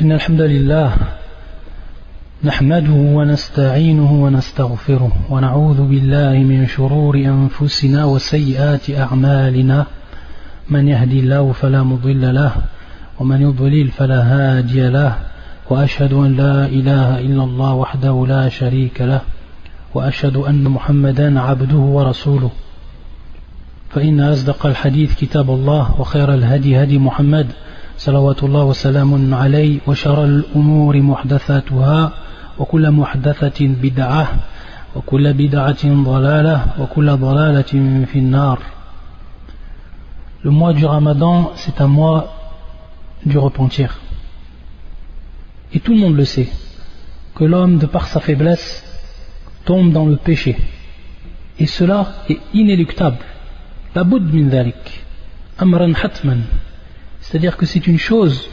إن الحمد لله نحمده ونستعينه ونستغفره ونعوذ بالله من شرور أنفسنا وسيئات أعمالنا من يهدي الله فلا مضل له ومن يضلل فلا هادي له وأشهد أن لا إله إلا الله وحده لا شريك له وأشهد أن محمدا عبده ورسوله فإن أصدق الحديث كتاب الله وخير الهدي هدي محمد صلوات الله وسلام عليه وشر الأمور محدثاتها وكل محدثة بدعة وكل بدعة ضلالة وكل ضلالة في النار. Le mois du Ramadan, c'est un mois du repentir. Et tout le monde le sait, que l'homme, de par sa faiblesse, tombe dans le péché. Et cela est inéluctable. La boud min dhalik, amran hatman. C'est-à-dire que c'est une chose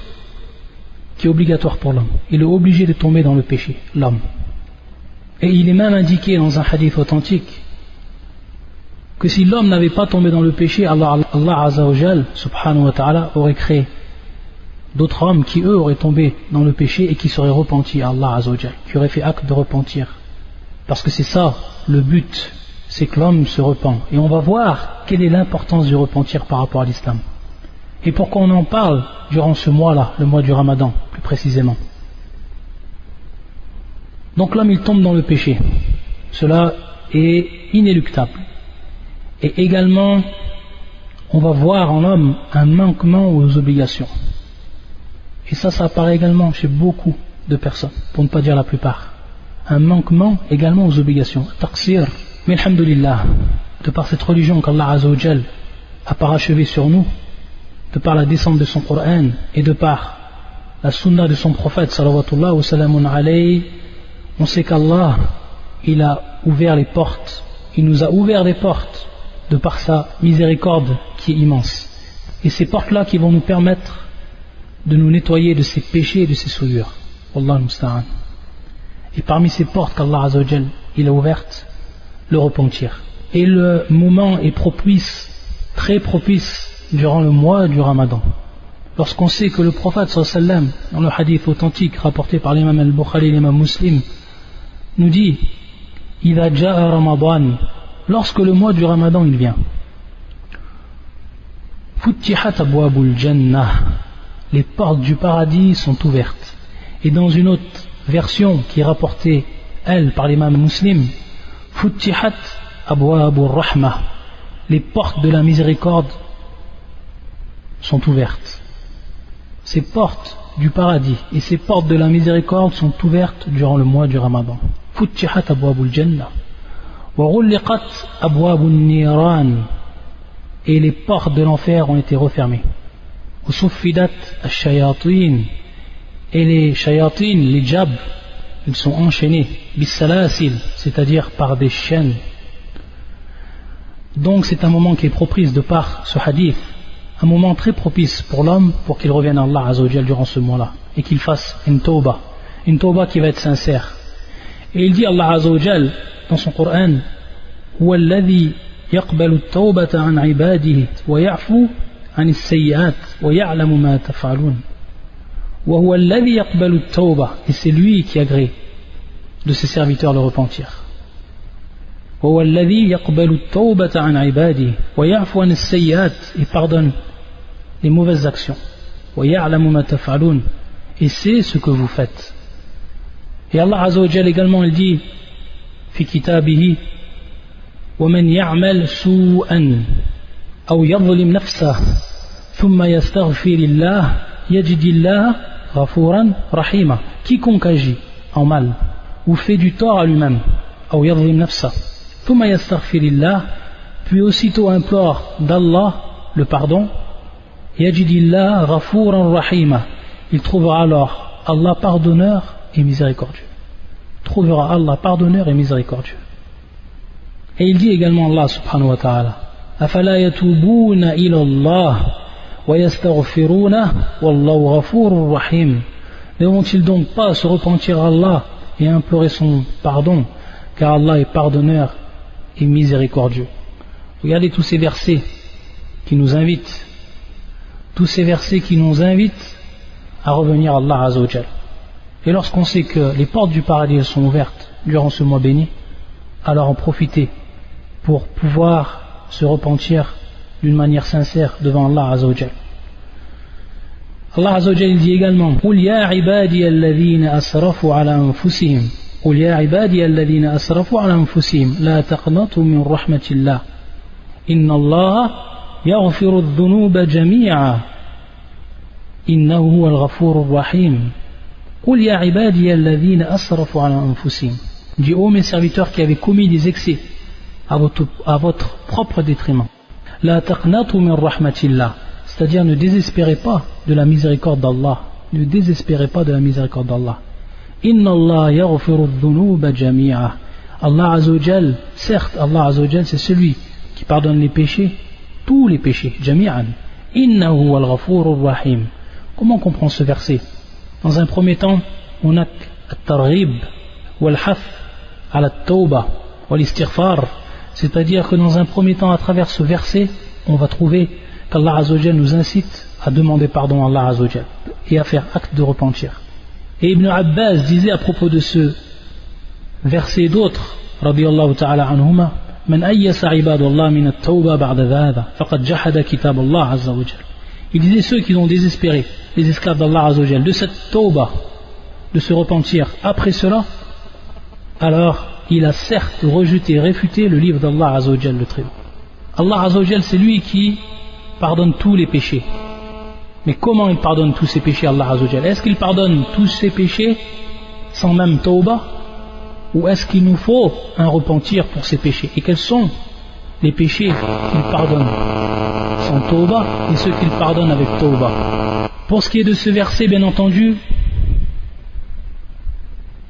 qui est obligatoire pour l'homme. Il est obligé de tomber dans le péché, l'homme. Et il est même indiqué dans un hadith authentique que si l'homme n'avait pas tombé dans le péché, Allah Azza wa Jal, subhanahu wa ta'ala, aurait créé d'autres hommes qui eux auraient tombé dans le péché et qui seraient repentis à Allah Azza wa Jal, qui auraient fait acte de repentir. Parce que c'est ça le but, c'est que l'homme se repent. Et on va voir quelle est l'importance du repentir par rapport à l'islam. Et pourquoi on en parle durant ce mois-là, le mois du Ramadan, plus précisément. Donc l'homme il tombe dans le péché. Cela est inéluctable. Et également, on va voir en l'homme un manquement aux obligations. Et ça apparaît également chez beaucoup de personnes, pour ne pas dire la plupart. Un manquement également aux obligations. Taqsir. Mais alhamdulillah, de par cette religion qu'Allah Azza wa Jal a parachevée sur nous, de par la descente de son Coran et de par la sunna de son prophète salawatullah wa salamun alayhi, on sait qu'Allah il a ouvert les portes, il nous a ouvert des portes de par sa miséricorde qui est immense. Et ces portes-là qui vont nous permettre de nous nettoyer de ces péchés et de ces souillures. Wallahu musta'an. Et parmi ces portes qu'Allah Azza wa Jal il a ouvertes, le repentir. Et le moment est propice, très propice, durant le mois du Ramadan. Lorsqu'on sait que le prophète sallam, dans le hadith authentique rapporté par l'imam al-Bukhari et l'imam Muslim, nous dit Idha ja'a Ramadan, lorsque le mois du Ramadan il vient, Futtihat abwabul jannah, les portes du paradis sont ouvertes. Et dans une autre version qui est rapportée, elle, par l'imam Muslim, Futtihat abwabur rahmah, les portes de la miséricorde sont ouvertes. Ces portes du paradis et ces portes de la miséricorde sont ouvertes durant le mois du Ramadan. Futtihat abwabul jannah wa ghulliqat abwabun niran, et les portes de l'enfer ont été refermées. Wa suffidat ash-shayatin, et les shayatin, les djabs, ils sont enchaînés bis-salasil, c'est-à-dire par des chaînes. Donc c'est un moment qui est propice de par ce hadith, un moment très propice pour l'homme pour qu'il revienne à Allah Azza wa Jal durant ce mois-là et qu'il fasse une tauba qui va être sincère. Et il dit Allah Azza wa Jal dans son Coran Huwa alladhi yaqbalu at-tawbata an ibadihi wa ya'fu an as-sayyi'at wa ya'lamu ma taf'alun. Wa huwa alladhi yaqbalu at-tawba, et c'est lui qui agrée de ses serviteurs le repentir. وهو الذي يقبل التوبة عن عباده ويعفو عن السيئات, et pardonne les mauvaises actions. ويعلم ما تفعلون, et c'est ce que vous faites. Et Allah Azza wa Jal également il dit في كتابه ومن يعمل سوءا أو يظلم نفسه ثم يستغفر الله يجد الله غفورا رحيما. Quiconque agit en mal ou fait du tort à lui-même أو يظلم نفسه ثم يستغفر الله, puis aussitôt implore d'Allah le pardon, يجد الله غفورا رحيما, il trouvera alors Allah pardonneur et miséricordieux. Trouvera Allah pardonneur et miséricordieux. Et il dit également Allah subhanahu wa ta'ala أفلا يتوبون إلى الله ويستغفرونه والله غفور رحيم. Ne vont-ils donc pas se repentir à Allah et implorer son pardon, car Allah est pardonneur et miséricordieux. Regardez tous ces versets qui nous invitent à revenir à Allah Azza wa Jal. Et lorsqu'on sait que les portes du paradis sont ouvertes durant ce mois béni, alors en profiter pour pouvoir se repentir d'une manière sincère devant Allah Azza wa Jal. Allah Azza wa Jal dit également: قُلْ يَا عِبَادِيَ الَّذِينَ أَسْرَفُوا عَلَى أَنفُسِهِمْ قُلْ يَا عِبَادِيَ الَّذِينَ أَسْرَفُوا عَلَى أَنفُسِهِمْ لَا تَقْنَطُوا مِنْ رَحْمَةِ اللَّهِ إِنَّ اللَّهَ يَغْفِرُ الذُّنُوبَ جَمِيعًا إِنَّهُ هُوَ الْغَفُورُ الرَّحِيمُ قُلْ يَا عِبَادِيَ الَّذِينَ أَسْرَفُوا عَلَى أَنفُسِهِمْ. Dis ô mes serviteurs qui avez commis des excès à votre propre détriment. La taqnatu min rahmatillah, c'est-à-dire ne désespérez pas de la miséricorde d'Allah. Ne désespérez pas de la miséricorde d'Allah. Inna Allah yaghfiru dhunuba jami'a. Allah Azza wa Jal, certes, Allah Azza wa Jal, c'est celui qui pardonne les péchés, tous les péchés, jami'an. Innahu wal ghafurur rahim. Comment on comprend ce verset? Dans un premier temps, on a at-targhib wal-haf ala at-tawba wal-istighfar. C'est-à-dire que dans un premier temps, à travers ce verset, on va trouver qu'Allah Azza wa Jal nous incite à demander pardon à Allah Azza wa Jal et à faire acte de repentir. Et Ibn Abbas disait à propos de ce verset d'autres, radiyallahu ta'ala anhuma, Man ayyasa ibadallah min at-tawba ba'da dhaba faqad jahada kitab Allah Azza wa Jal. Il disait ceux qui ont désespéré, les esclaves d'Allah Azza wa Jal, de cette tawba, de se repentir après cela, alors il a certes rejeté, réfuté le livre d'Allah Azza wa Jal, le Très-Haut. Allah Azza wa Jal, c'est lui qui pardonne tous les péchés. Mais comment il pardonne tous ces péchés, Allah Azza wa Jal? Est-ce qu'il pardonne tous ces péchés sans même tawba? Ou est-ce qu'il nous faut un repentir pour ces péchés? Et quels sont les péchés qu'il pardonne sans tawba et ceux qu'il pardonne avec tawba? Pour ce qui est de ce verset, bien entendu,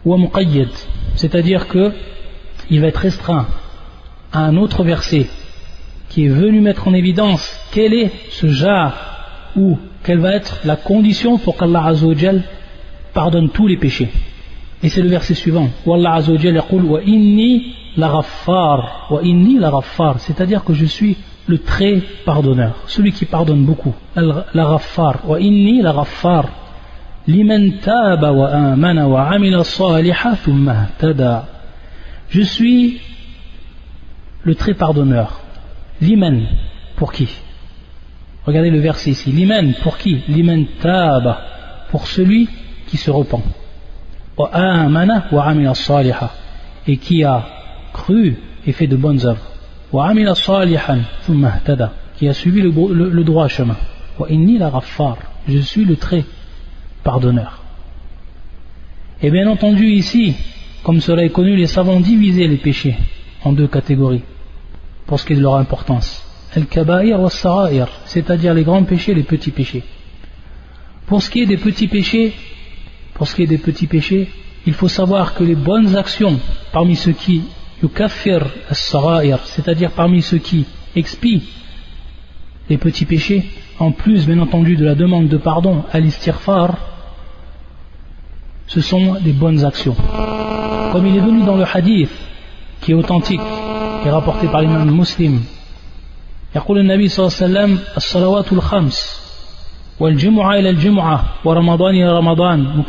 wa muqayyad, c'est-à-dire que il va être restreint à un autre verset qui est venu mettre en évidence quel est ce jar ou quelle va être la condition pour qu'Allah Azza wa Jal pardonne tous les péchés. Et c'est le verset suivant. Wallah Azza wa Jal yaqul wa inni la ghaffar, c'est-à-dire que je suis le très pardonneur, celui qui pardonne beaucoup. La ghaffar, wa inni la ghaffar liman taba wa amana wa amila salihan thumma ihtada. Je suis le très pardonneur. Liman, pour qui? Regardez le verset ici. Liman, pour qui? Liman taba, pour celui qui se repent. Wa amana wa amila salihan, et qui a cru et fait de bonnes œuvres. Wa amila salihan thumma ihtada, qui a suivi le droit chemin. Wa inni la ghaffar, je suis le très pardonneur. Et bien entendu ici, comme cela est connu, les savants divisaient les péchés en deux catégories pour ce qui est de leur importance. Al-kaba'ir wa as-sara'ir, c'est-à-dire les grands péchés et les petits péchés. Pour ce qui est des petits péchés, il faut savoir que les bonnes actions parmi ceux qui yukaffir as-sara'ir, c'est-à-dire parmi ceux qui expient les petits péchés, en plus bien entendu de la demande de pardon à l'istighfar, ce sont des bonnes actions. Comme il est venu dans le hadith qui est authentique, qui est rapporté par l'imam Muslim, يقول النبي صلى الله عليه وسلم الصلوات الخمس والجمعة إلى الجمعة ورمضان إلى رمضان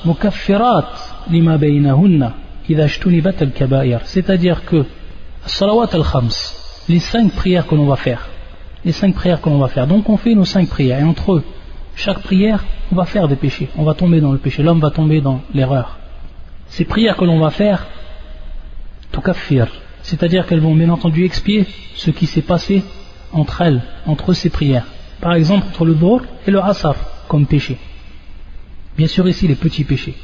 مكفرات لما بينهن إذا اجتنبت الكبائر. C'est-à-dire que الصلوات الخمس, les 5 prières que l'on va faire, donc on fait nos 5 prières, et entre eux, chaque prière, on va faire des péchés, on va tomber dans le péché, l'homme va tomber dans l'erreur. Ces prières que l'on va faire, tukaffir, c'est-à-dire qu'elles vont bien entendu expier ce qui s'est passé entre ces prières. Par exemple, entre le dhuhr et le asr, comme péché. Bien sûr ici les petits péchés.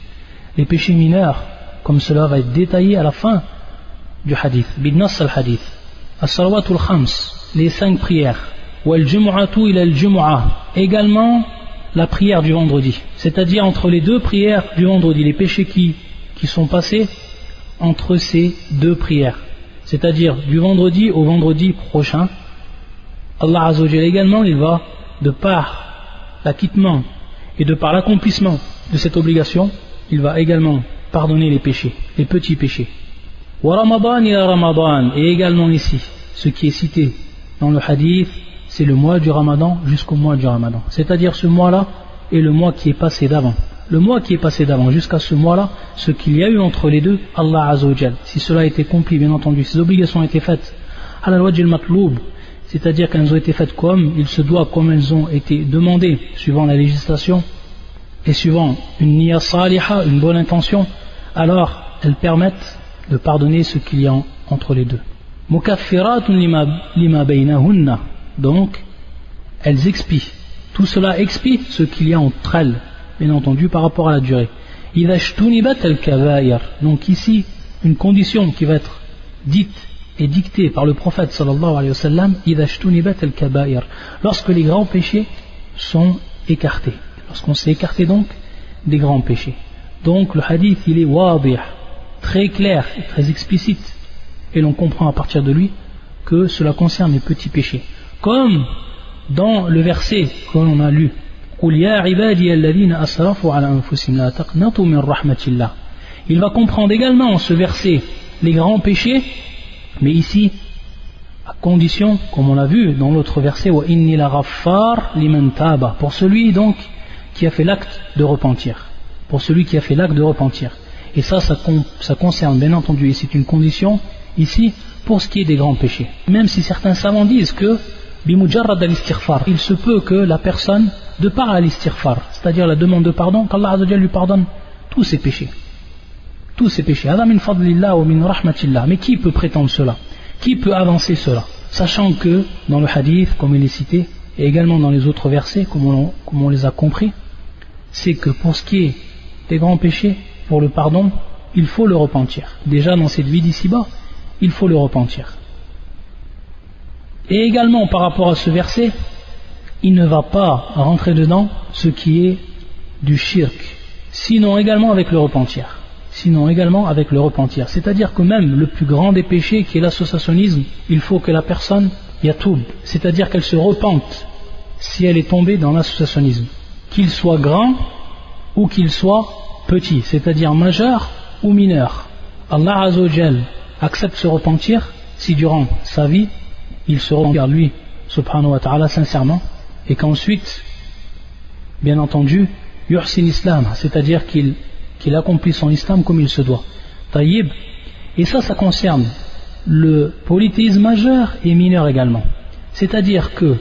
Les péchés mineurs, comme cela va être détaillé à la fin du hadith, bidnas al-hadith. As-salawatul khams, les 5 prières. Wal jumu'atu ila al-jumu'ah, également la prière du vendredi. C'est-à-dire entre les 2 prières du vendredi, les péchés qui sont passés entre ces 2 prières. C'est-à-dire du vendredi au vendredi prochain, Allah Azza wa Jalla également, il va, de par l'acquittement et de par l'accomplissement de cette obligation, il va également pardonner les péchés, les petits péchés. Wa Ramadan ila Ramadan, et également ici, ce qui est cité dans le hadith, c'est le mois du Ramadan jusqu'au mois du Ramadan. C'est-à-dire ce mois-là, et le mois qui est passé d'avant. Le mois qui est passé d'avant, jusqu'à ce mois-là, ce qu'il y a eu entre les deux, Allah Azza wa Jal, si cela a été accompli, bien entendu, ces obligations ont été faites à la loi du matloub, c'est-à-dire qu'elles ont été faites comme il se doit, comme elles ont été demandées, suivant la législation, et suivant une niya saliha, une bonne intention, alors elles permettent de pardonner ce qu'il y a entre les deux. Mukaffiratun lima baynahunna, donc elles expient. Tout cela expie ce qu'il y a entre elles, bien entendu, par rapport à la durée. Idha ijtunibat al-kabair, donc ici, une condition qui va être dite et dictée par le prophète sallallahu alayhi wa sallam, idha ijtunibat al-kabair, lorsque les grands péchés sont écartés. Lorsqu'on s'est écarté donc des grands péchés. Donc le hadith il est wadih, très clair et très explicite, et l'on comprend à partir de lui que cela concerne les petits péchés. Comme dans le verset que l'on a lu, il va comprendre également ce verset les grands péchés, mais ici à condition, comme on l'a vu dans l'autre verset, pour celui donc qui a fait l'acte de repentir, pour celui qui a fait l'acte de repentir. Et ça concerne bien entendu, et c'est une condition ici pour ce qui est des grands péchés. Même si certains savants disent que bimujarrad al-istighfar, il se peut que la personne, de par al-istighfar, c'est-à-dire la demande de pardon, qu'Allah Azza wa Jalla lui pardonne tous ses péchés. Tous ses péchés. Hada min fadlillah wa min rahmatillah. Mais qui peut prétendre cela? Qui peut avancer cela? Sachant que dans le hadith, comme il est cité, et également dans les autres versets, comme on les a compris, c'est que pour ce qui est des grands péchés, pour le pardon, il faut le repentir. Déjà dans cette vie d'ici-bas, il faut le repentir. Et également par rapport à ce verset, il ne va pas rentrer dedans ce qui est du shirk, sinon également avec le repentir. C'est-à-dire que même le plus grand des péchés qui est l'associationnisme, il faut que la personne yatoub, c'est-à-dire qu'elle se repente si elle est tombée dans l'associationnisme, qu'il soit grand ou qu'il soit petit, c'est-à-dire majeur ou mineur. Allah Azza wa Jal accepte ce repentir si durant sa vie il se repent vers lui subhanahu wa ta'ala sincèrement, et qu'ensuite bien entendu yuhsin islam, c'est-à-dire qu'il accomplit son islam comme il se doit. Taïb. Et ça concerne le polythéisme majeur et mineur également, c'est-à-dire que,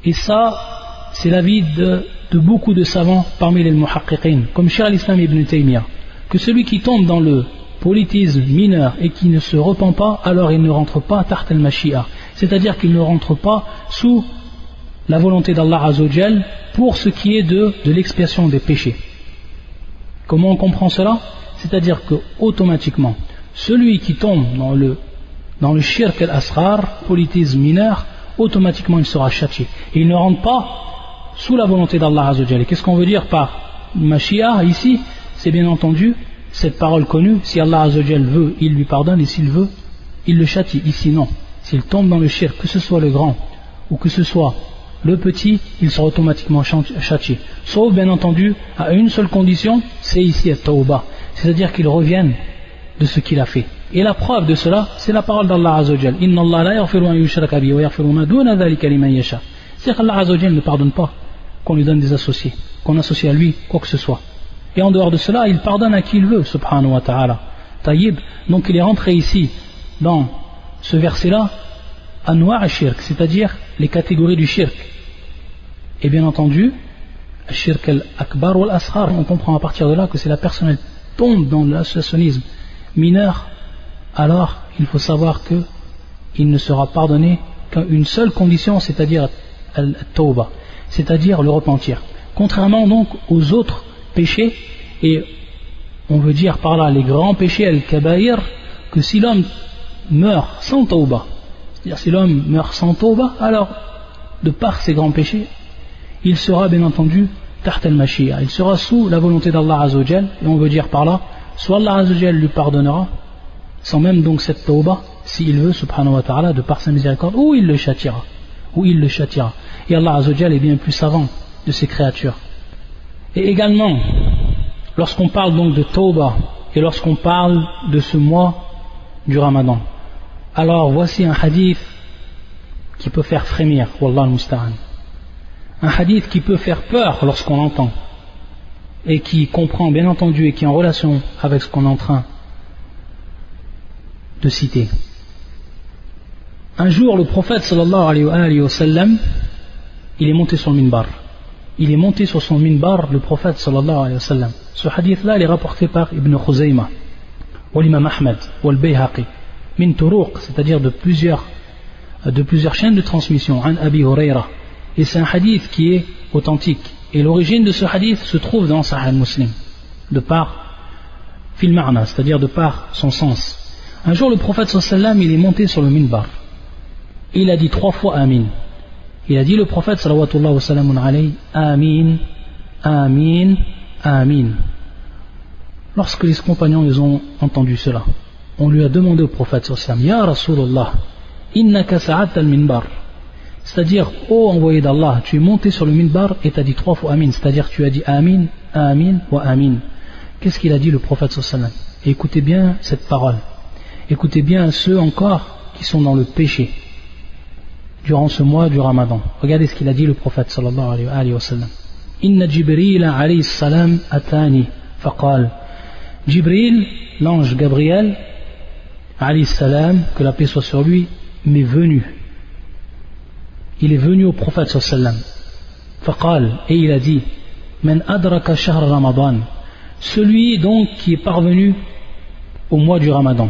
et ça c'est l'avis de beaucoup de savants parmi les muhaqqiqin, comme Cheikh al-Islam ibn Taymiyyah, que celui qui tombe dans le polythéisme mineur et qui ne se repent pas, alors il ne rentre pas taht al-mashi'a, c'est-à-dire qu'il ne rentre pas sous la volonté d'Allah Azza wa Jal pour ce qui est de l'expiation des péchés. Comment on comprend cela? C'est-à-dire que automatiquement celui qui tombe dans le shirk al-asghar, polythéisme mineur, automatiquement il sera châtié, et il ne rentre pas sous la volonté d'Allah Azza wa Jal. Qu'est-ce qu'on veut dire par mashi'a ici? C'est bien entendu cette parole connue, si Allah Azza wa Jal veut, il lui pardonne, et s'il veut, il le châtie. Ici non, s'il tombe dans le shirk, que ce soit le grand ou que ce soit le petit, il sera automatiquement châtié, sauf bien entendu à une seule condition, c'est ici at-tawbah, c'est-à-dire qu'il revienne de ce qu'il a fait. Et la preuve de cela, c'est la parole d'Allah Azza wa Jal, inna Allah la yaghfiru an yushraka bihi wa yaghfiru ma duna dhalika liman yasha. C'est-à-dire qu'Allah Azza wa Jal ne pardonne pas qu'on lui donne des associés, qu'on associe à lui quoi que ce soit. Et en dehors de cela, il pardonne à qui il veut, subhanahu wa ta'ala. Taïb, donc il est rentré ici dans ce verset-là, anwa' al-shirk, c'est-à-dire les catégories du shirk. Et bien entendu, al-shirk al-akbar ou al-asghar, on comprend à partir de là que si la personne elle tombe dans l'associationnisme mineur, alors il faut savoir qu'il ne sera pardonné qu'à une seule condition, c'est-à-dire al-tawbah, c'est-à-dire le repentir. Contrairement donc aux autres péchés, et on veut dire par là les grands péchés al-kabaïr, que si l'homme meurt sans tawbah, c'est-à-dire si l'homme meurt sans tawbah, alors de par ses grands péchés, il sera bien entendu taht al-mashi'a, il sera sous la volonté d'Allah Azza wa Jal, et on veut dire par là, soit Allah Azza wa Jal lui pardonnera, sans même donc cette tawbah, s'il veut, subhanahu wa ta'ala, de par sa miséricorde, ou il le châtiera, et Allah Azza wa Jal est bien plus savant de ses créatures. Et également, lorsqu'on parle donc de tawbah, et lorsqu'on parle de ce mois du Ramadan, alors voici un hadith qui peut faire frémir, wallah al-musta'an. un hadith qui peut faire peur lorsqu'on l'entend, et qui comprend bien entendu et qui est en relation avec ce qu'on est en train de citer. Un jour, le prophète sallallahu alayhi wa sallam, il est monté sur le minbar. Il est monté sur son minbar, le prophète sallallahu alayhi wa sallam. Ce hadith-là, il est rapporté par Ibn Khuzaymah, ou l'imam Ahmed, ou al-Bayhaqi, min turuq, c'est-à-dire de plusieurs chaînes de transmission, an Abi Huraira. Et c'est un hadith qui est authentique. Et l'origine de ce hadith se trouve dans Sahih Muslim, de par fil ma'na, c'est-à-dire de par son sens. Un jour, le prophète sallallahu alayhi wa sallam, il est monté sur le minbar. Et il a dit 3 fois Amin. Il a dit, le prophète sallallahu alayhi, Amin, Amin, Amin. Lorsque les compagnons ils ont entendu cela, on lui a demandé au prophète sallallahu alayhi wa sallam, Ya Rasulallah, innaka sa'at al-minbar. C'est-à-dire, ô envoyé d'Allah, tu es monté sur le minbar et tu as dit 3 fois Amin. C'est-à-dire, tu as dit Amin, Amin, wa Amin. Qu'est-ce qu'il a dit le prophète sallallahu alayhi wa sallam? Et écoutez bien cette parole. Écoutez bien ceux encore qui sont dans le péché durant ce mois du Ramadan. Regardez ce qu'il a dit le prophète sallallahu alayhi wa sallam. Inna Jibril alayhi salam atani faqal. Jibril, l'ange Gabriel alayhi salam, que la paix soit sur lui, m'est venu. Il est venu au prophète sallallahu alayhi wa sallam. Faqal, et il a dit, Man adraka shahr Ramadan. Celui donc qui est parvenu au mois du Ramadan.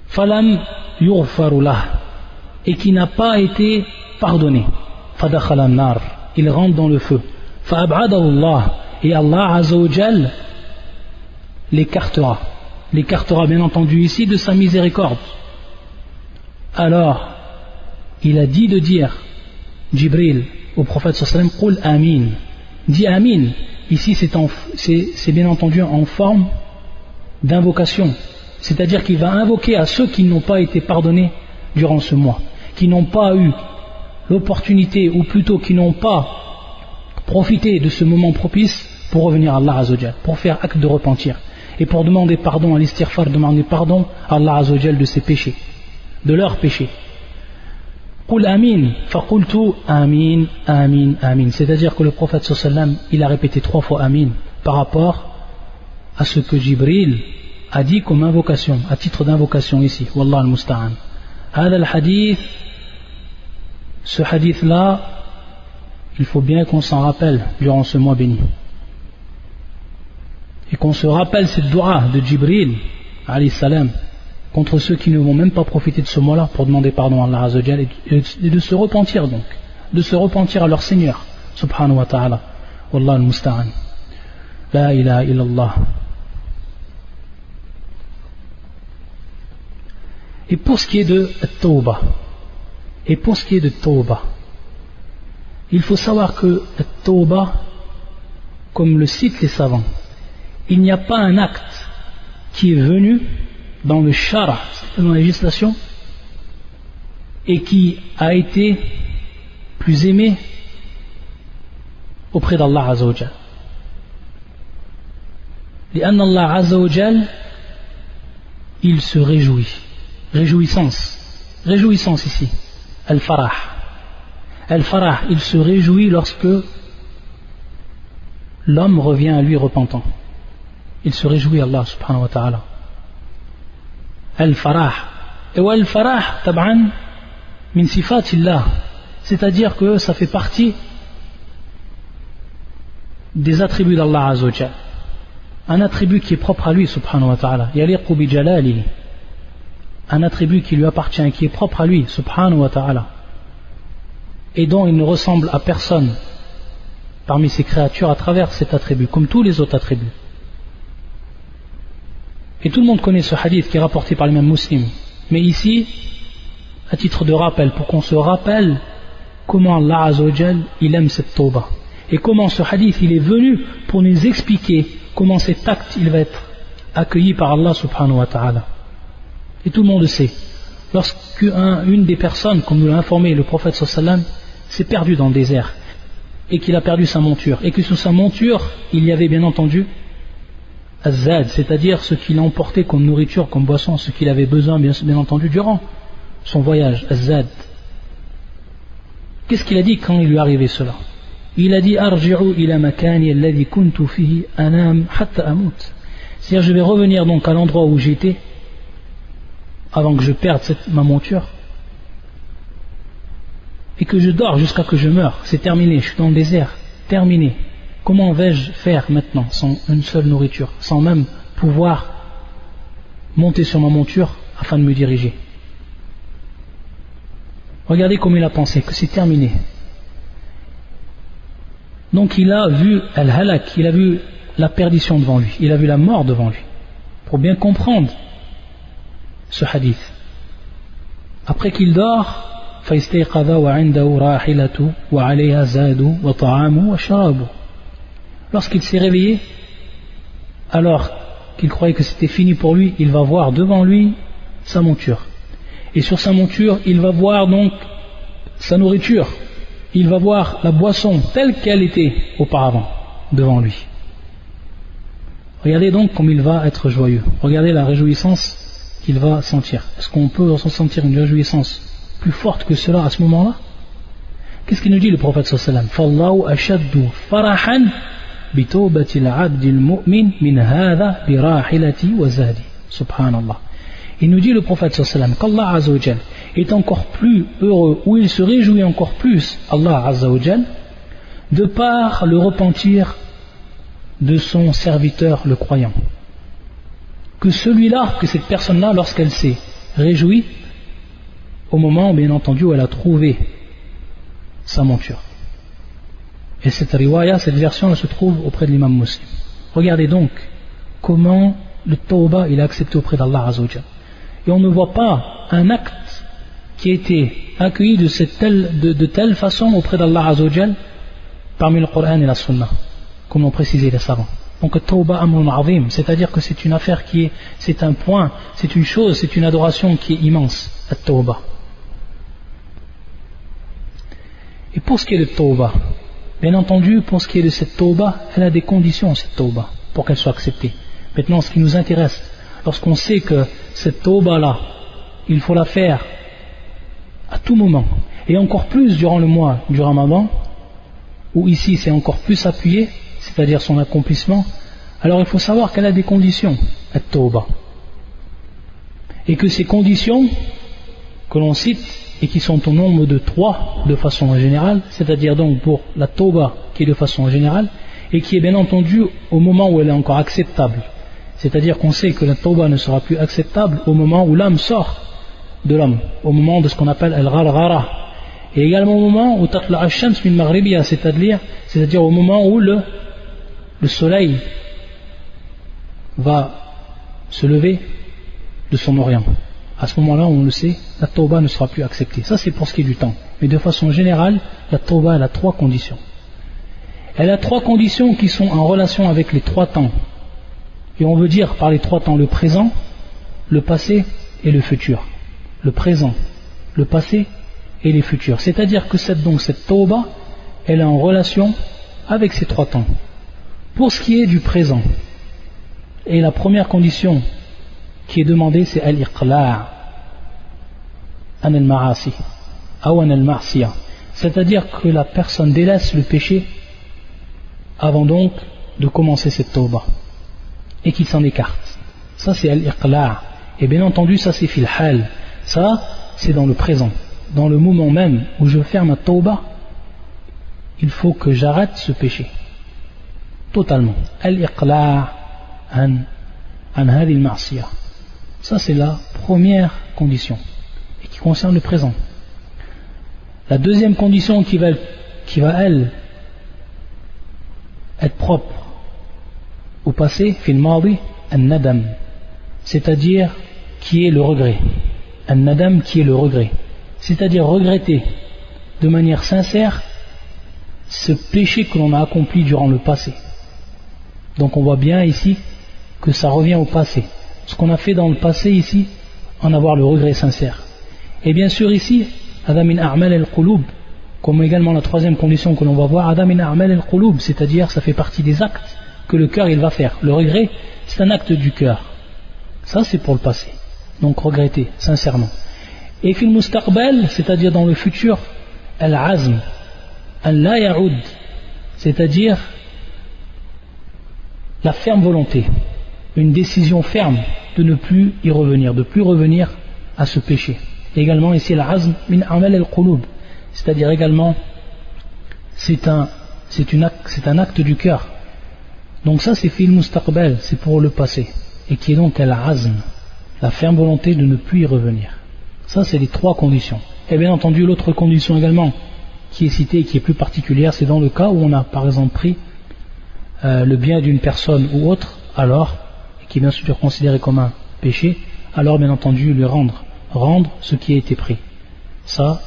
Falam yughfaru lah, et qui n'a pas été pardonné. Fadakhala an-nar, il rentre dans le feu. Fa'ab'adahu Allah, et Allah Azza wa Jal l'écartera bien entendu ici de sa miséricorde. Alors il a dit de dire, Jibril au prophète sallallahu alayhi wa sallam, Qul Amin, dis Amin. Ici c'est bien entendu en forme d'invocation, c'est-à-dire qu'il va invoquer à ceux qui n'ont pas été pardonnés durant ce mois, qui n'ont pas eu l'opportunité, ou plutôt qui n'ont pas profité de ce moment propice pour revenir à Allah Azza wa Jal, pour faire acte de repentir et pour demander pardon à l'istighfar, demander pardon à Allah Azza wa Jal de ses péchés, de leurs péchés. Qul Amin, faqultu Amin, Amin, Amin. C'est-à-dire que le prophète sallallahu alayhi wa sallam, il a répété 3 fois Amin par rapport à ce que Jibril a dit comme invocation, à titre d'invocation ici. Wallah al-musta'an. Hada al-hadith, ce hadith-là, il faut bien qu'on s'en rappelle durant ce mois béni. Et qu'on se rappelle cette dua de Jibril, alayhi salam, contre ceux qui ne vont même pas profiter de ce mois-là pour demander pardon à Allah Azza wa Jal et de se repentir donc, de se repentir à leur Seigneur, subhanahu wa ta'ala. Wallah al-musta'an. La ilaha illallah. Et pour ce qui est de Tawbah, il faut savoir que Tawbah, comme le citent les savants, il n'y a pas un acte qui est venu dans le shara, dans la législation, et qui a été plus aimé auprès d'Allah Azza wa Jal. لأن Allah Azza wa Jal, il se réjouit. Réjouissance ici. Al-Farah. Al-Farah, il se réjouit lorsque l'homme revient à lui repentant. Il se réjouit, Allah subhanahu wa ta'ala. Al-Farah. Et Al-Farah, tab'an, min sifatillah. C'est-à-dire que ça fait partie des attributs d'Allah Azza wa Jal. Un attribut qui est propre à lui, subhanahu wa ta'ala. Yaliqu bi jalalihi. Un attribut qui lui appartient, qui est propre à lui, subhanahu wa ta'ala, et dont il ne ressemble à personne parmi ses créatures à travers cet attribut, comme tous les autres attributs. Et tout le monde connaît ce hadith qui est rapporté par les mêmes musulmans. Mais ici, à titre de rappel, pour qu'on se rappelle comment Allah Azza wa Jal, il aime cette tawbah, et comment ce hadith il est venu pour nous expliquer comment cet acte il va être accueilli par Allah subhanahu wa ta'ala. Et tout le monde sait, lorsqu'une des personnes, comme nous l'a informé le prophète sallallahu alayhi wa sallam, s'est perdu dans le désert et qu'il a perdu sa monture, et que sous sa monture il y avait bien entendu az-zad, c'est-à-dire ce qu'il a emporté comme nourriture, comme boisson, ce qu'il avait besoin bien entendu durant son voyage, az-zad. Qu'est-ce qu'il a dit quand il lui est arrivé cela? Il a dit arji'u ila makani alladhi kuntu fihi anam hatta amut. C'est-à-dire, je vais revenir donc à l'endroit où j'étais avant que je perde ma monture et que je dors jusqu'à que je meure. C'est terminé, je suis dans le désert, terminé. Comment vais-je faire maintenant sans une seule nourriture, sans même pouvoir monter sur ma monture afin de me diriger? Regardez comme il a pensé, que c'est terminé. Donc il a vu al-halak, il a vu la perdition devant lui, il a vu la mort devant lui, pour bien comprendre ce hadith. Après qu'il dort, فَإِسْتَيْقَظَ وَعِنْدَهُ رَاحِلَةُ وَعَلَيْهَا زَادُ وَطَعَامُ وَشَرَابُ. Lorsqu'il s'est réveillé, alors qu'il croyait que c'était fini pour lui, il va voir devant lui sa monture. Et sur sa monture, il va voir donc sa nourriture. Il va voir la boisson telle qu'elle était auparavant devant lui. Regardez donc comme il va être joyeux. Regardez la réjouissance qu'il va sentir. Est-ce qu'on peut ressentir une réjouissance plus forte que cela à ce moment-là? Qu'est-ce qu'il nous dit le prophète sallallahu alayhi wa sallam? Fallahu ashaddu farahan bitawbati al-'abdi al-mu'min min hadha bi rahilati wa zadi. Subhanallah. Il nous dit le prophète sallallahu alayhi wa sallam qu'Allah azza wa jal est encore plus heureux, ou il se réjouit encore plus, Allah azza wa jal, de par le repentir de son serviteur le croyant, que celui-là, que cette personne-là, lorsqu'elle s'est réjouie au moment bien entendu où elle a trouvé sa monture. Et cette riwaya, cette version, elle se trouve auprès de l'imam Muslim. Regardez donc comment le tawbah il est accepté auprès d'Allah azza wa jal. Et on ne voit pas un acte qui a été accueilli de telle façon auprès d'Allah azza wa jal parmi le Coran et la Sunna, comme l'ont précisé les savants. Donc tawbah amrun azim, c'est-à-dire que c'est une affaire c'est un point, c'est une chose, c'est une adoration qui est immense, la tawbah. Et pour ce qui est de tawbah, bien entendu, pour ce qui est de cette tawbah, elle a des conditions, cette tawbah, pour qu'elle soit acceptée. Maintenant, ce qui nous intéresse, lorsqu'on sait que cette tawbah-là, il faut la faire à tout moment, et encore plus durant le mois du Ramadan, où ici c'est encore plus appuyé, c'est-à-dire son accomplissement, alors il faut savoir qu'elle a des conditions, la tawbah. Et que ces conditions que l'on cite, et qui sont au nombre de 3 de façon générale, c'est-à-dire donc pour la tawbah qui est de façon générale, et qui est bien entendu au moment où elle est encore acceptable. C'est-à-dire qu'on sait que la tawbah ne sera plus acceptable au moment où l'âme sort de l'homme, au moment de ce qu'on appelle al-gharghara, et également au moment où tatla ash-shams min maghribiha, c'est-à-dire au moment où le soleil va se lever de son orient. À ce moment-là, on le sait, la tawbah ne sera plus acceptée. Ça, c'est pour ce qui est du temps. Mais de façon générale, la tawbah, elle a 3 conditions. Elle a 3 conditions qui sont en relation avec les 3 temps. Et on veut dire par les 3 temps le présent, le passé et le futur. Le présent, le passé et les futurs. C'est-à-dire que cette tawbah, elle est en relation avec ces 3 temps. Pour ce qui est du présent, et la première condition qui est demandée, c'est al-iqla' an al-ma'asi ou an al-ma'siyah, c'est-à-dire que la personne délaisse le péché avant donc de commencer cette tawbah et qu'il s'en écarte. Ça c'est al-iqla', et bien entendu ça c'est fil hal, ça c'est dans le présent, dans le moment même où je ferme ma tawbah, il faut que j'arrête ce péché totalement. Al-iqla' an hadhi al-ma'siyah. Ça c'est la première condition et qui concerne le présent. La deuxième condition qui va elle être propre au passé, fil madi, an-nadam, c'est-à-dire qui est le regret. An-nadam qui est le regret, c'est-à-dire regretter de manière sincère ce péché que l'on a accompli durant le passé. Donc on voit bien ici que ça revient au passé. Ce qu'on a fait dans le passé ici, en avoir le regret sincère. Et bien sûr ici, Adamin a'mal al-qulub, comme également la troisième condition que l'on va voir, Adamin a'mal al-qulub, c'est-à-dire ça fait partie des actes que le cœur il va faire. Le regret, c'est un acte du cœur. Ça c'est pour le passé. Donc regretter, sincèrement. Et fil mustaqbal, c'est-à-dire dans le futur, al-azm an la ya'ud, c'est-à-dire la ferme volonté, une décision ferme de ne plus y revenir, de plus revenir à ce péché. Et également ici al-azm min amal al-qulub, c'est-à-dire également c'est un acte du cœur. Donc ça c'est fil mustaqbal, c'est pour le passé, et qui est donc al-azm, la ferme volonté de ne plus y revenir. Ça c'est les trois conditions. Et bien entendu l'autre condition également qui est citée et qui est plus particulière, c'est dans le cas où on a par exemple pris le bien d'une personne ou autre, alors, qui est bien sûr considéré comme un péché, alors bien entendu lui rendre ce qui a été pris. Ça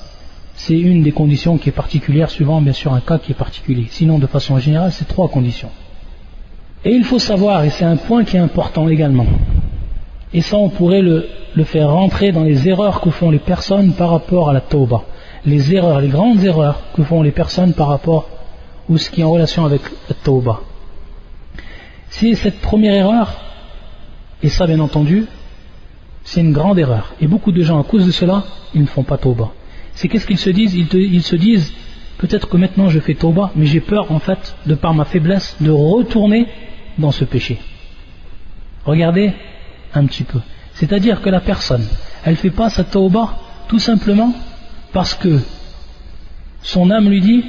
c'est une des conditions qui est particulière, suivant bien sûr un cas qui est particulier. Sinon de façon générale c'est trois conditions. Et il faut savoir, et c'est un point qui est important également, et ça on pourrait le faire rentrer dans les erreurs que font les personnes par rapport à la tauba, les erreurs, les grandes erreurs que font les personnes par rapport ou ce qui est en relation avec la tauba. C'est cette première erreur, et ça bien entendu c'est une grande erreur, et beaucoup de gens à cause de cela ils ne font pas tauba. C'est qu'est-ce qu'ils se disent? Ils se disent peut-être que maintenant je fais tauba, mais j'ai peur en fait, de par ma faiblesse, de retourner dans ce péché. Regardez un petit peu. C'est-à-dire que la personne, elle ne fait pas sa tauba tout simplement parce que son âme lui dit,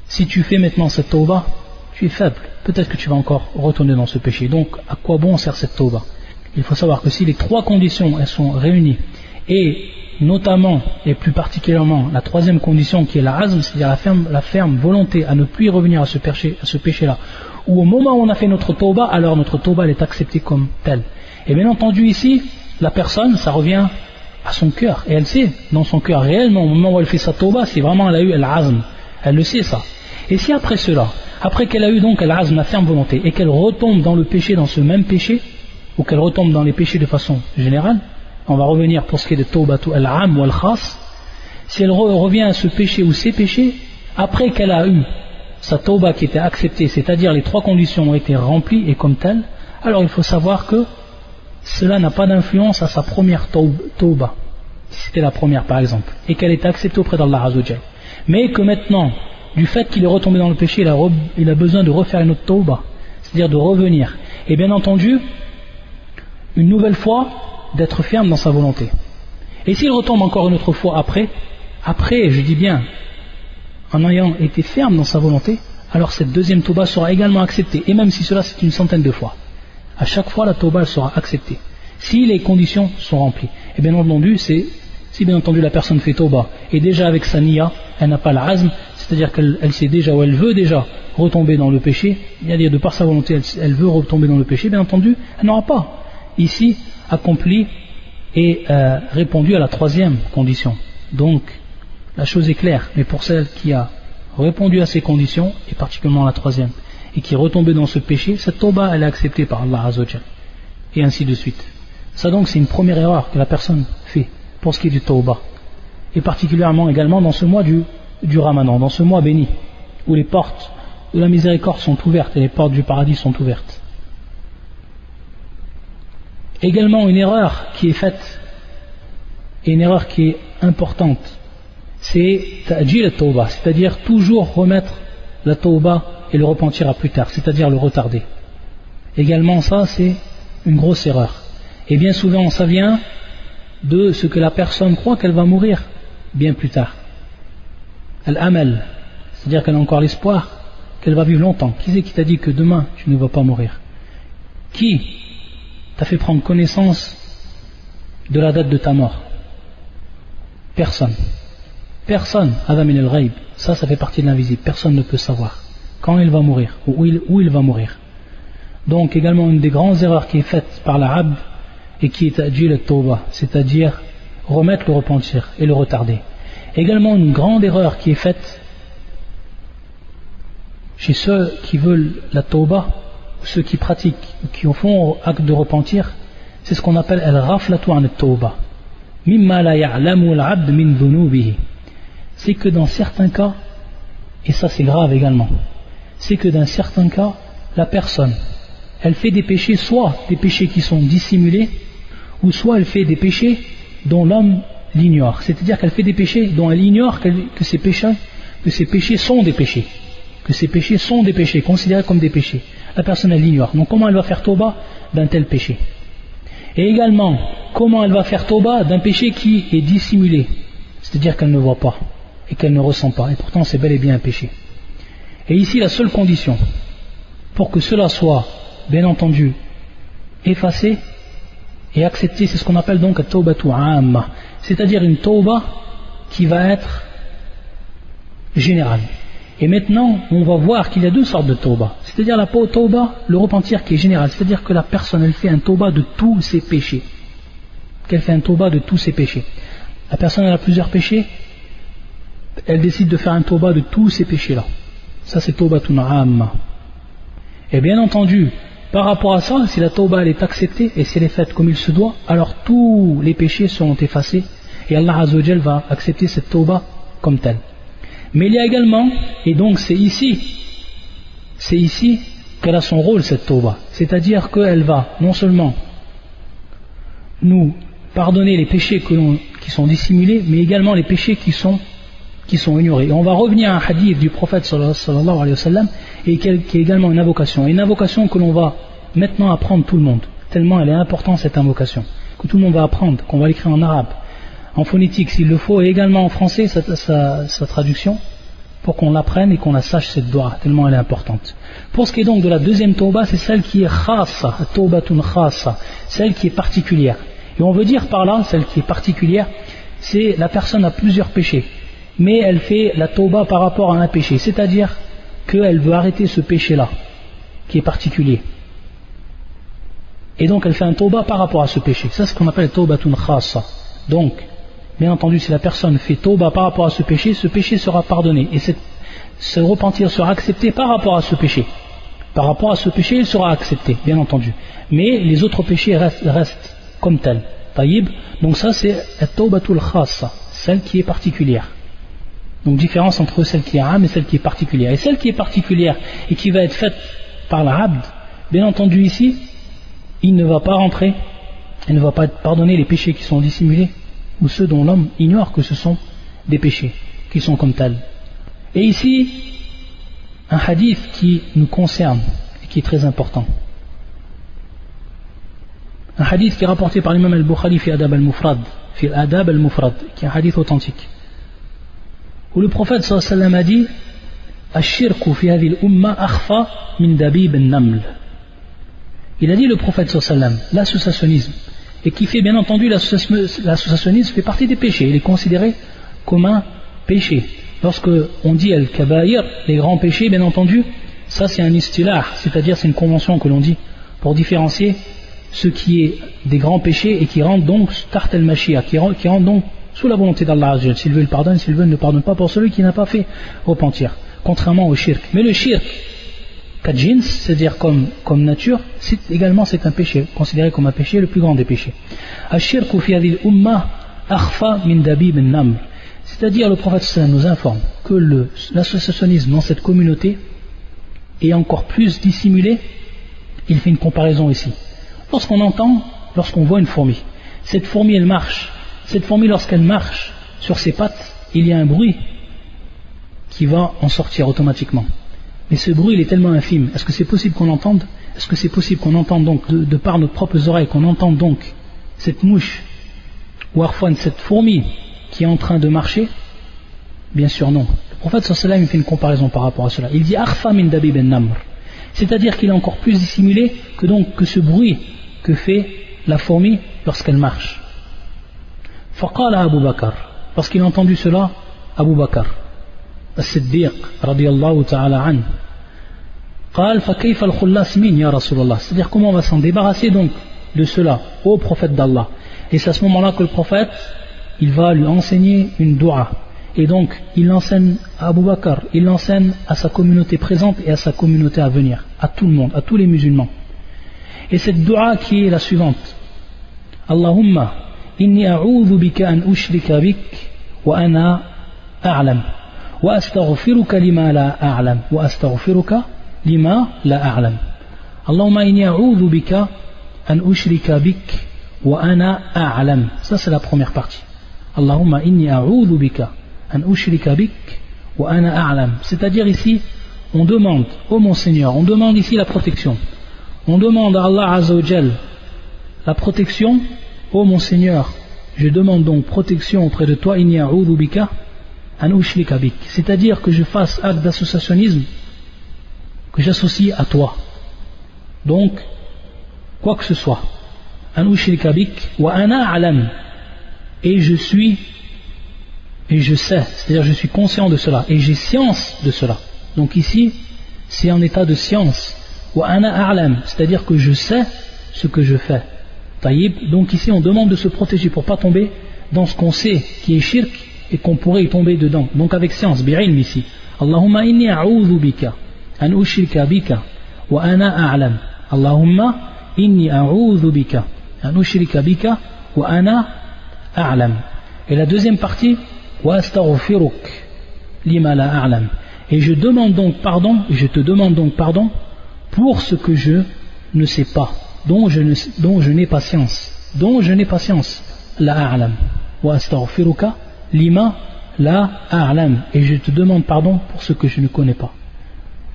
si tu fais maintenant cette tauba, tu es faible, peut-être que tu vas encore retourner dans ce péché. Donc à quoi bon sert cette tauba? Il faut savoir que si les trois conditions elles sont réunies, et notamment et plus particulièrement la troisième condition qui est la azm, c'est-à-dire la ferme volonté à ne plus y revenir à ce péché-là, ou au moment où on a fait notre tauba, alors notre tauba elle est acceptée comme telle. Et bien entendu ici, la personne, ça revient à son cœur, et elle sait dans son cœur réellement, au moment où elle fait sa tauba, si vraiment elle a eu al-azm, elle le sait ça. Et si après cela, après qu'elle a eu donc al-azm, la ferme volonté, et qu'elle retombe dans le péché, dans ce même péché, ou qu'elle retombe dans les péchés de façon générale, on va revenir pour ce qui est de tawbatu al-am ou al-khas, si elle revient à ce péché ou ces péchés, après qu'elle a eu sa tauba qui était acceptée, c'est-à-dire les trois conditions ont été remplies et comme telles, alors il faut savoir que cela n'a pas d'influence à sa première tauba, si c'était la première par exemple, et qu'elle est acceptée auprès d'Allah Azzawajal. Mais que maintenant, du fait qu'il est retombé dans le péché, il a besoin de refaire une autre tauba, c'est-à-dire de revenir. Et bien entendu, une nouvelle fois, d'être ferme dans sa volonté. Et s'il retombe encore une autre fois après, je dis bien, en ayant été ferme dans sa volonté, alors cette deuxième tauba sera également acceptée, et même si cela c'est une centaine de fois. À chaque fois la tauba sera acceptée, si les conditions sont remplies. Et bien entendu, si bien entendu la personne fait tauba, et déjà avec sa niya, elle n'a pas l'azm, c'est-à-dire qu'elle sait déjà ou elle veut déjà retomber dans le péché, c'est-à-dire de par sa volonté, elle veut retomber dans le péché, bien entendu, elle n'aura pas ici accompli et répondu à la troisième condition. Donc la chose est claire, mais pour celle qui a répondu à ces conditions, et particulièrement la troisième, et qui est retombée dans ce péché, cette tauba elle est acceptée par Allah Azzawajal, et ainsi de suite. Ça donc c'est une première erreur que la personne fait pour ce qui est du tauba, et particulièrement également dans ce mois du Ramadan, dans ce mois béni, où les portes de la miséricorde sont ouvertes et les portes du paradis sont ouvertes. Également une erreur qui est faite, et une erreur qui est importante, c'est ta'jil at-tawba, c'est-à-dire toujours remettre la tawba et le repentir à plus tard, c'est-à-dire le retarder. Également ça c'est une grosse erreur. Et bien souvent ça vient de ce que la personne croit qu'elle va mourir bien plus tard. Al-amal, c'est-à-dire qu'elle a encore l'espoir qu'elle va vivre longtemps. Qui c'est qui t'a dit que demain tu ne vas pas mourir? Qui t'a fait prendre connaissance de la date de ta mort? Personne. Personne. Hada min al-ghaib. Ça fait partie de l'invisible. Personne ne peut savoir quand il va mourir ou où il va mourir. Donc également une des grandes erreurs qui est faite par l'arabe et qui est ta'jil at-tawba, c'est-à-dire remettre le repentir et le retarder. Également une grande erreur qui est faite chez ceux qui veulent la tawba, ceux qui pratiquent, qui font acte de repentir, c'est ce qu'on appelle al-ghaflatu an at-tawba. Mimma la ya'lamu al-'abd min dhunubihi. C'est que dans certains cas, et ça c'est grave également, c'est que dans certains cas, la personne, elle fait des péchés, soit des péchés qui sont dissimulés, ou soit elle fait des péchés dont l'homme l'ignore. C'est-à-dire qu'elle fait des péchés dont elle ignore que ces péchés sont des péchés. Que ces péchés sont des péchés, considérés comme des péchés. La personne, elle l'ignore. Donc comment elle va faire tauba d'un tel péché? Et également, comment elle va faire tauba d'un péché qui est dissimulé, c'est-à-dire qu'elle ne voit pas et qu'elle ne ressent pas, et pourtant c'est bel et bien un péché. Et ici, la seule condition pour que cela soit, bien entendu, effacé et accepté, c'est ce qu'on appelle donc at-tawbatu amma, c'est-à-dire une tauba qui va être générale. Et maintenant, on va voir qu'il y a deux sortes de tauba. C'est-à-dire la tauba, le repentir qui est général. C'est-à-dire que la personne, elle fait un tauba de tous ses péchés. Qu'elle fait un tauba de tous ses péchés. La personne, elle a plusieurs péchés. Elle décide de faire un tauba de tous ces péchés-là. Ça, c'est taubatun amma. Et bien entendu, par rapport à ça, si la tauba elle est acceptée et si elle est faite comme il se doit, alors tous les péchés seront effacés et Allah Azza wa Jal va accepter cette tauba comme telle. Mais il y a également, et donc c'est ici qu'elle a son rôle cette tauba, c'est-à-dire qu'elle va non seulement nous pardonner les péchés qui sont dissimulés, mais également les péchés qui sont ignorés. Et on va revenir à un hadith du prophète sallallahu alayhi wa sallam, et qui est également une invocation que l'on va maintenant apprendre tout le monde, tellement elle est importante cette invocation, que tout le monde va apprendre, qu'on va l'écrire en arabe, en phonétique s'il le faut, et également en français sa traduction, pour qu'on l'apprenne et qu'on la sache cette dua, tellement elle est importante. Pour ce qui est donc de la deuxième tauba, c'est celle qui est khassa, taubatun khassa, celle qui est particulière. Et on veut dire par là, celle qui est particulière, c'est la personne a plusieurs péchés, mais elle fait la tauba par rapport à un péché, c'est-à-dire qu'elle veut arrêter ce péché-là, qui est particulier. Et donc elle fait un tauba par rapport à ce péché. Ça, c'est ce qu'on appelle taubatun khassa. Donc, bien entendu, si la personne fait tauba par rapport à ce péché sera pardonné. Et ce repentir sera accepté par rapport à ce péché. Par rapport à ce péché, il sera accepté, bien entendu. Mais les autres péchés restent comme tels. Taïb. Donc ça, c'est at-tawbatul khassa, celle qui est particulière. Donc différence entre celle qui est am et celle qui est particulière. Et celle qui est particulière et qui va être faite par l'abd, bien entendu ici, il ne va pas rentrer, il ne va pas pardonner les péchés qui sont dissimulés, ou ceux dont l'homme ignore que ce sont des péchés, qui sont comme tels. Et ici, un hadith qui nous concerne et qui est très important. Un hadith qui est rapporté par l'imam al-Bukhari fi Adab al-Mufrad, qui est un hadith authentique, où le prophète sallallahu alayhi wa sallam a dit Ash-shirku fi hadhihi al-umma akhfa min dabib an-naml. Il a dit le prophète sallallahu alayhi wa sallam, l'associationnisme, et qui fait bien entendu, l'associationnisme fait partie des péchés, il est considéré comme un péché. Lorsque on dit al-kabaïr, les grands péchés, bien entendu, ça c'est un istilah, c'est-à-dire c'est une convention que l'on dit pour différencier ce qui est des grands péchés et qui rentrent donc tart al-mashia, qui rentrent donc sous la volonté d'Allah Azza wa Jalla. S'il veut, il pardonne, s'il veut, il ne pardonne pas pour celui qui n'a pas fait repentir, contrairement au shirk. Mais le shirk, kadjins, c'est-à-dire comme nature, c'est un péché, considéré comme un péché, le plus grand des péchés. Ash-shirku fi hadhihi al-umma akhfa min dabib an-naml. C'est-à-dire, le prophète sallallahu nous informe que l'associationnisme dans cette communauté est encore plus dissimulé. Il fait une comparaison ici. Lorsqu'on voit une fourmi, cette fourmi elle marche, cette fourmi lorsqu'elle marche sur ses pattes, il y a un bruit qui va en sortir automatiquement. Mais ce bruit il est tellement infime, est-ce que c'est possible qu'on l'entende? Est-ce que c'est possible qu'on entende donc, de par nos propres oreilles, qu'on entende donc cette mouche, ou parfois cette fourmi qui est en train de marcher? Bien sûr non. Le prophète sallallahu alayhi wa sallam fait une comparaison par rapport à cela. Il dit akhfa min dabib an-namr, c'est-à-dire qu'il est encore plus dissimulé que ce bruit que fait la fourmi lorsqu'elle marche. Faqala Abu Bakr, lorsqu'il a entendu cela, Abu Bakr As-Siddiq radiyallahu ta'ala an, قال فكيف الخلاص من يا رسول الله, c'est-à-dire comment on va s'en débarrasser donc de cela au prophète d'Allah. Et c'est à ce moment-là que le prophète il va lui enseigner une dua, et donc il l'enseigne à Abu Bakr, il l'enseigne à sa communauté présente et à sa communauté à venir, à tout le monde, à tous les musulmans. Et cette dua qui est la suivante: Allahumma inni a'udhu bika an ushrika bik wa ana a'lam wa astaghfiruka lima la a'lam wa astaghfiruka lima la a'lam. Allahumma inni a'udhu bika an ushrika bik wa ana a'lam. Ça c'est la première partie. Allahumma inni a'udhu bika an ushrika bik wa ana a'lam. C'est-à-dire ici, on demande, ô mon Seigneur, on demande ici la protection. On demande à Allah Azza wa Jal la protection, ô mon Seigneur, je demande donc protection auprès de toi, inni a'udhu bika an ushrika bik. C'est-à-dire que je fasse acte d'associationnisme, que j'associe à toi. Donc, quoi que ce soit. An ushrika bik wa ana a'lam. Et je suis, et je sais, c'est-à-dire je suis conscient de cela, et j'ai science de cela. Donc ici, c'est en état de science. Wa ana a'lam, c'est-à-dire que je sais ce que je fais. Taïb, donc ici on demande de se protéger pour pas tomber dans ce qu'on sait qui est shirk et qu'on pourrait y tomber dedans. Donc avec science, bi'ilm ici. Allahumma inni a'udhu bika an ushrika bika wa ana a'lam. Allahumma inni a'udhu bika an ushrika bika wa ana a'lam. Et la deuxième partie, wa astaghfiruk lima la a'lam. Et je demande donc pardon, et je te demande donc pardon pour ce que je ne sais pas, dont je n'ai pas science, la a'lam. Wa astaghfiruka lima la a'lam. Et je te demande pardon pour ce que je ne connais pas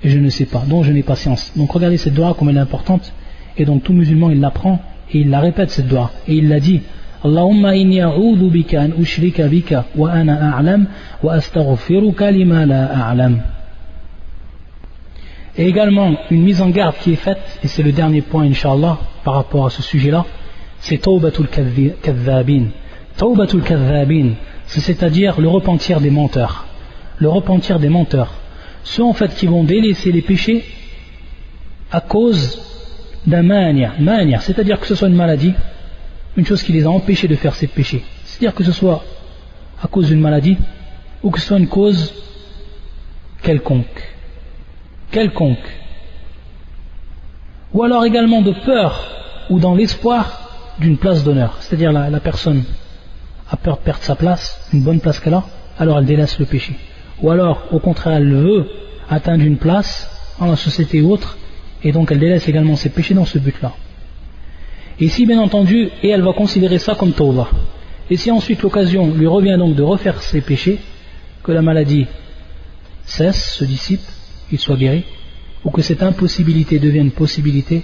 et je ne sais pas, dont je n'ai pas science. Donc regardez cette dua comme elle est importante, et donc tout musulman il l'apprend et il la répète cette dua, et il l'a dit: Allahumma inni a'udhu bika an ushrika bika wa ana a'lam wa astaghfiruka lima la a'lam. Et également une mise en garde qui est faite, et c'est le dernier point Inch'Allah par rapport à ce sujet-là, c'est tawbatul kadhabin. Tawbatul kadhabin, c'est-à-dire le repentir des menteurs. Le repentir des menteurs. Ceux en fait qui vont délaisser les péchés à cause d'un mania, c'est-à-dire que ce soit une maladie, une chose qui les a empêchés de faire ces péchés. C'est-à-dire que ce soit à cause d'une maladie ou que ce soit une cause quelconque. Ou alors également de peur ou dans l'espoir d'une place d'honneur. C'est-à-dire la personne a peur de perdre sa place, une bonne place qu'elle a, alors elle délaisse le péché. Ou alors au contraire elle veut atteindre une place dans la société ou autre, et donc elle délaisse également ses péchés dans ce but-là. Et si bien entendu, et elle va considérer ça comme tawbah. Et si ensuite l'occasion lui revient donc de refaire ses péchés, que la maladie cesse, se dissipe, il soit guéri, ou que cette impossibilité devienne possibilité,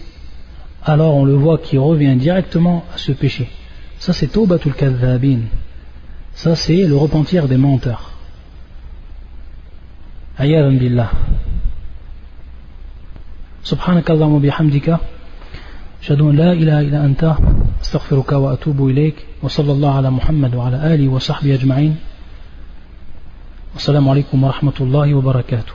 alors on le voit qu'il revient directement à ce péché. Ça c'est tawbatul kadhabin. Ça c'est le repentir des menteurs. Ayyadan billah. Subhanakallahumma bihamdika. أشهد أن لا إله إلا أنت أستغفرك وأتوب إليك وصلى الله على محمد وعلى آله وصحبه أجمعين والسلام عليكم ورحمة الله وبركاته.